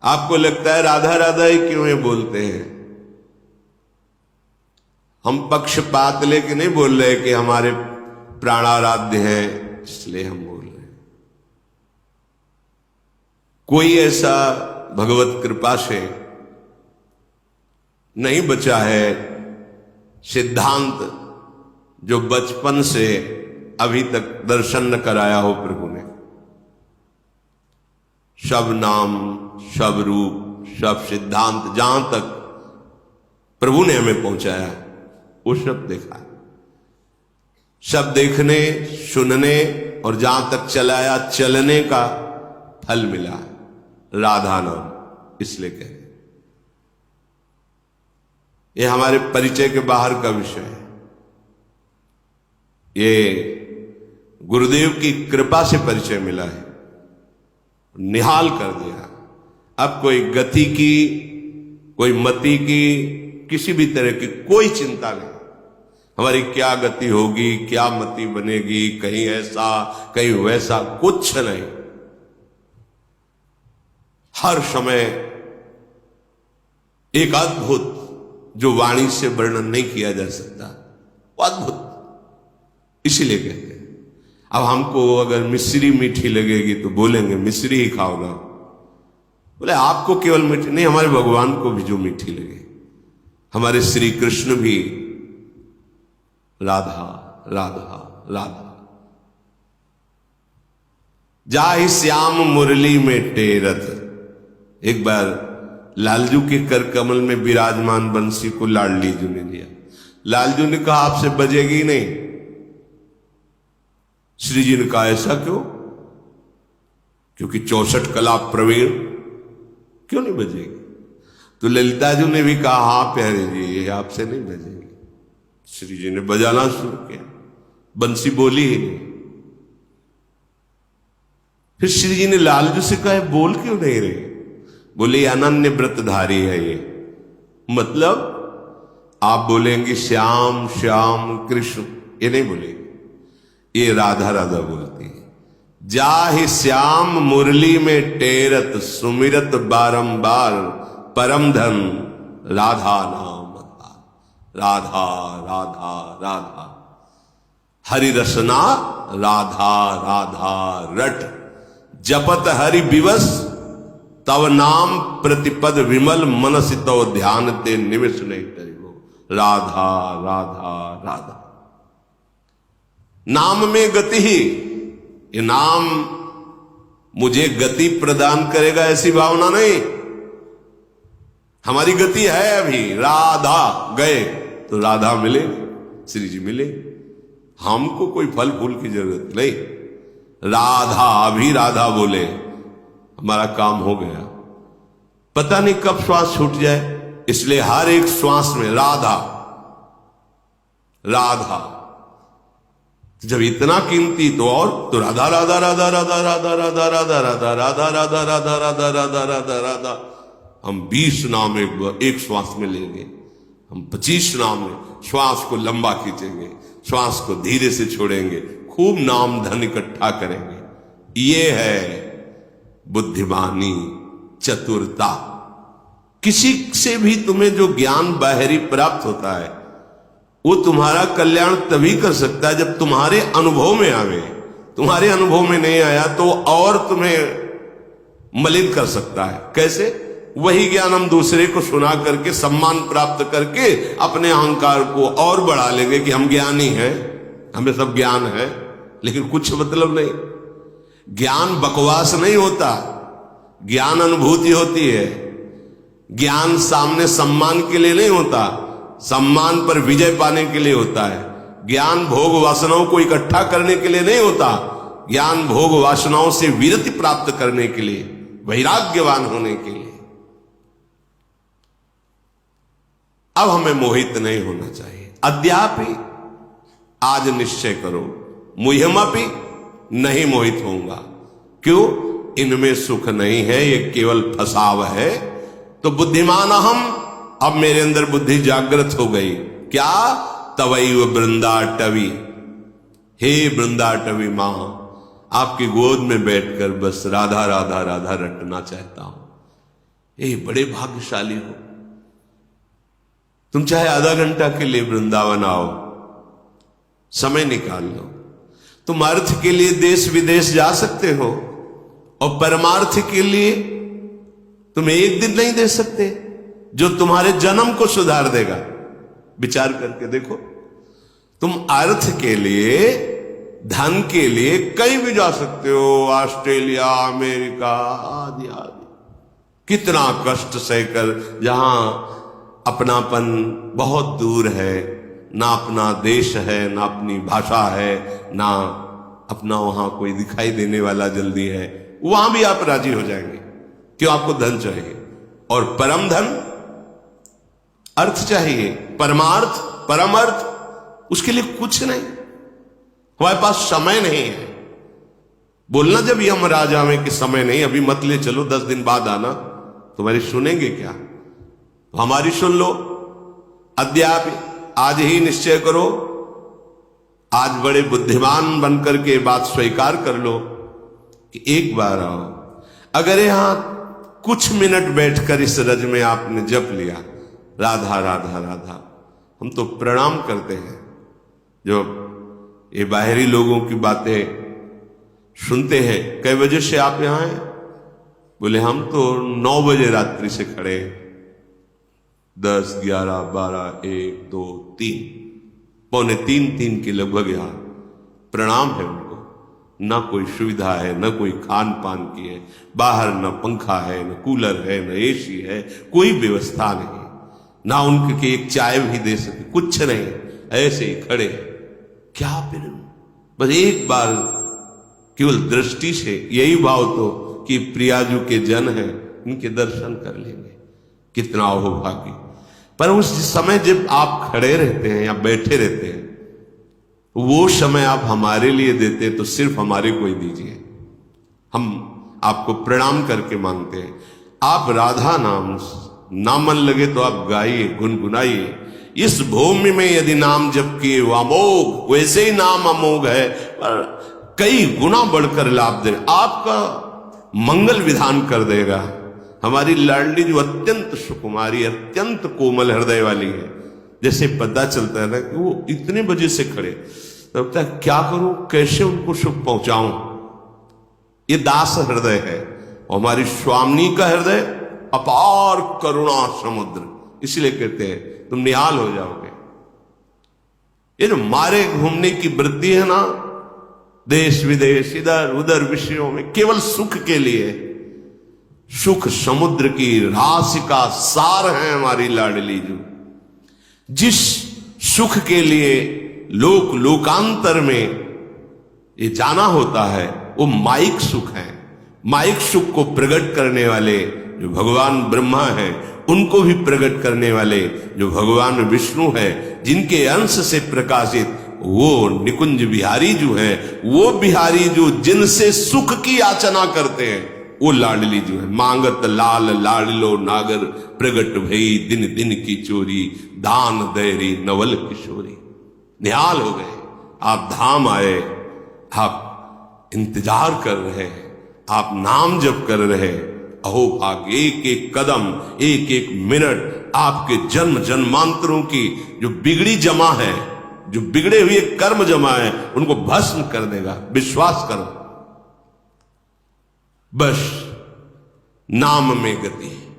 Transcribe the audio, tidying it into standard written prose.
आपको लगता है राधा राधा ही क्यों ये बोलते हैं? हम पक्षपात लेके नहीं बोल रहे कि हमारे प्राणाराध्य हैं इसलिए हम बोल रहे हैं। कोई ऐसा भगवत कृपा से नहीं बचा है सिद्धांत जो बचपन से अभी तक दर्शन न कराया हो प्रभु ने। सब नाम, सब रूप, सब सिद्धांत जहां तक प्रभु ने हमें पहुंचाया वो सब देखा, सब देखने सुनने और जहां तक चलाया चलने का फल मिला। राधा नाम इसलिए कहते, ये हमारे परिचय के बाहर का विषय है। ये गुरुदेव की कृपा से परिचय मिला है, निहाल कर दिया। अब कोई गति की, कोई मति की, किसी भी तरह की कोई चिंता नहीं। हमारी क्या गति होगी, क्या मति बनेगी, कहीं ऐसा कहीं वैसा, कुछ नहीं। हर समय एक अद्भुत जो वाणी से वर्णन नहीं किया जा सकता, वो अद्भुत। इसीलिए कहते हैं। अब हमको अगर मिश्री मीठी लगेगी तो बोलेंगे मिश्री ही खाओ ना। बोले आपको केवल मीठी नहीं, हमारे भगवान को भी जो मीठी लगे। हमारे श्री कृष्ण भी राधा राधा राधा। जाहि श्याम मुरली में टेरत। एक बार लालजू के कर कमल में विराजमान बंसी को लाडली जू ने लिया। लालजू ने कहा आपसे बजेगी नहीं। श्री जी ने कहा ऐसा क्यों? क्योंकि 64 कला प्रवीण, क्यों नहीं बजेगी? तो ललिता जी ने भी कहा हाँ प्यारे जी ये आपसे नहीं बजेगी। श्री जी ने बजाना शुरू किया, बंसी बोली ही नहीं। फिर श्री जी ने लालजू से कहा बोल क्यों नहीं रहे? बोले अनन्य व्रतधारी है ये। मतलब आप बोलेंगे श्याम श्याम कृष्ण, ये नहीं बोलेंगे, ये राधा राधा बोलती है। जाहि श्याम मुरली में टेरत सुमिरत बारंबार परम धन राधा नाम। राधा राधा राधा हरि रसना राधा राधा रट। जपत हरि विवश तव नाम प्रतिपद विमल मनसि तव ध्यान ते निमिष नहीं करिबो। राधा राधा राधा। नाम में गति ही, ये नाम मुझे गति प्रदान करेगा ऐसी भावना नहीं। हमारी गति है अभी, राधा गए तो राधा मिले, श्री जी मिले। हमको कोई फल फूल की जरूरत नहीं। राधा, अभी राधा बोले हमारा काम हो गया। पता नहीं कब श्वास छूट जाए, इसलिए हर एक श्वास में राधा राधा। जब इतना कीमती तो और तो राधा राधा राधा राधा राधा राधा राधा राधा राधा राधा राधा राधा राधा राधा राधा। हम 20 नाम एक श्वास में लेंगे, हम 25 नाम में श्वास को लंबा खींचेंगे, श्वास को धीरे से छोड़ेंगे, खूब नाम धन इकट्ठा करेंगे। ये है बुद्धिमानी, चतुरता। किसी से भी तुम्हें जो ज्ञान बाहरी प्राप्त होता है वो तुम्हारा कल्याण तभी कर सकता है जब तुम्हारे अनुभव में आवे। तुम्हारे अनुभव में नहीं आया तो और तुम्हें मलिन कर सकता है। कैसे? वही ज्ञान हम दूसरे को सुना करके सम्मान प्राप्त करके अपने अहंकार को और बढ़ा लेंगे कि हम ज्ञानी हैं, हमें सब ज्ञान है, लेकिन कुछ मतलब नहीं। ज्ञान बकवास नहीं होता, ज्ञान अनुभूति होती है। ज्ञान सामने सम्मान के लिए नहीं होता, सम्मान पर विजय पाने के लिए होता है। ज्ञान भोग वासनाओं को इकट्ठा करने के लिए नहीं होता, ज्ञान भोग वासनाओं से विरति प्राप्त करने के लिए, वैराग्यवान होने के लिए। अब हमें मोहित नहीं होना चाहिए। अद्यापि आज निश्चय करो, मुह्यमपि नहीं मोहित होऊंगा। क्यों? इनमें सुख नहीं है, ये केवल फसाव है। तो बुद्धिमान हम, अब मेरे अंदर बुद्धि जागृत हो गई। क्या? तवैव वृंदाटवी, हे वृंदाटवी मां, आपकी गोद में बैठकर बस राधा राधा राधा रटना चाहता हूं। ये बड़े भाग्यशाली हो। तुम चाहे आधा घंटा के लिए वृंदावन आओ, समय निकाल लो। तुम अर्थ के लिए देश विदेश जा सकते हो और परमार्थ के लिए तुम एक दिन नहीं दे सकते जो तुम्हारे जन्म को सुधार देगा। विचार करके देखो, तुम अर्थ के लिए, धन के लिए कहीं भी जा सकते हो, ऑस्ट्रेलिया, अमेरिका आदि आदि। कितना कष्ट सहकर, जहां अपनापन बहुत दूर है, ना अपना देश है, ना अपनी भाषा है, ना अपना वहां कोई दिखाई देने वाला जल्दी है, वहां भी आप राजी हो जाएंगे। क्यों? आपको धन चाहिए, और परम धन अर्थ चाहिए, परमार्थ, परम अर्थ, उसके लिए कुछ नहीं। हमारे पास समय नहीं है। बोलना जब यम राजा में कि समय नहीं, अभी मत ले चलो, 10 दिन बाद आना, तुम्हारी सुनेंगे क्या? हमारी सुन लो। अद्याप आज ही निश्चय करो, आज बड़े बुद्धिमान बनकर के बात स्वीकार कर लो कि एक बार आओ। अगर यहां कुछ मिनट बैठकर इस रज में आपने जप लिया राधा राधा राधा, हम तो प्रणाम करते हैं। जो ये बाहरी लोगों की बातें सुनते हैं, कई बजे से आप यहां हैं? बोले हम तो 9 बजे रात्रि से खड़े, 10, 11, 12, 1, 2, 3, पौने 3 के लगभग यहां प्रणाम है उनको। ना कोई सुविधा है, न कोई खान पान की है, बाहर न पंखा है, न कूलर है, न एसी है, कोई व्यवस्था नहीं, ना उनके एक चाय भी दे सके, कुछ नहीं, ऐसे ही खड़े। क्या फिर बस एक बार केवल दृष्टि से यही भाव तो कि प्रियाजू के जन हैं, इनके दर्शन कर लेंगे, कितना हो भाग्य। पर उस समय जब आप खड़े रहते हैं या बैठे रहते हैं, वो समय आप हमारे लिए देते तो सिर्फ हमारे को ही दीजिए। हम आपको प्रणाम करके मांगते हैं। आप राधा नाम ना मन लगे तो आप गाइए, गुनगुनाइए। इस भूमि में यदि नाम जप किए वो अमोघ, वैसे ही नाम अमोघ है, पर कई गुना बढ़कर लाभ दे, आपका मंगल विधान कर देगा। हमारी लाडली जो अत्यंत सुकुमारी, अत्यंत कोमल हृदय वाली है, जैसे पता चलता है ना कि वो इतने बजे से खड़े, तब तक क्या करूं, कैसे उनको सुख पहुंचाऊं। ये दास हृदय है। और हमारी स्वामिनी का हृदय अपार करुणा समुद्र, इसलिए कहते हैं तुम निहाल हो जाओगे। ये जो मारे घूमने की वृत्ति है ना, देश विदेश इधर उधर विषयों में, केवल सुख के लिए, सुख समुद्र की राशि का सार है हमारी लाडली जो। जिस सुख के लिए लोक लोकांतर में ये जाना होता है, वो माइक सुख है। माइक सुख को प्रकट करने वाले जो भगवान ब्रह्मा है, उनको भी प्रकट करने वाले जो भगवान विष्णु है, जिनके अंश से प्रकाशित वो निकुंज बिहारी जो है, वो बिहारी जो जिनसे सुख की याचना करते हैं, वो लाडली जो है। मांगत लाल लाडलो नागर, प्रगट भई दिन दिन की चोरी, दान दैरी नवल किशोरी। निहाल हो गए, आप धाम आए, आप इंतजार कर रहे हैं, आप नाम जप कर रहे हैं। अहो भाग्य, एक एक कदम, एक एक मिनट आपके जन्म जन्मांतरों की जो बिगड़ी जमा है, जो बिगड़े हुए कर्म जमा है, उनको भस्म कर देगा। विश्वास करो, बस नाम में गति है।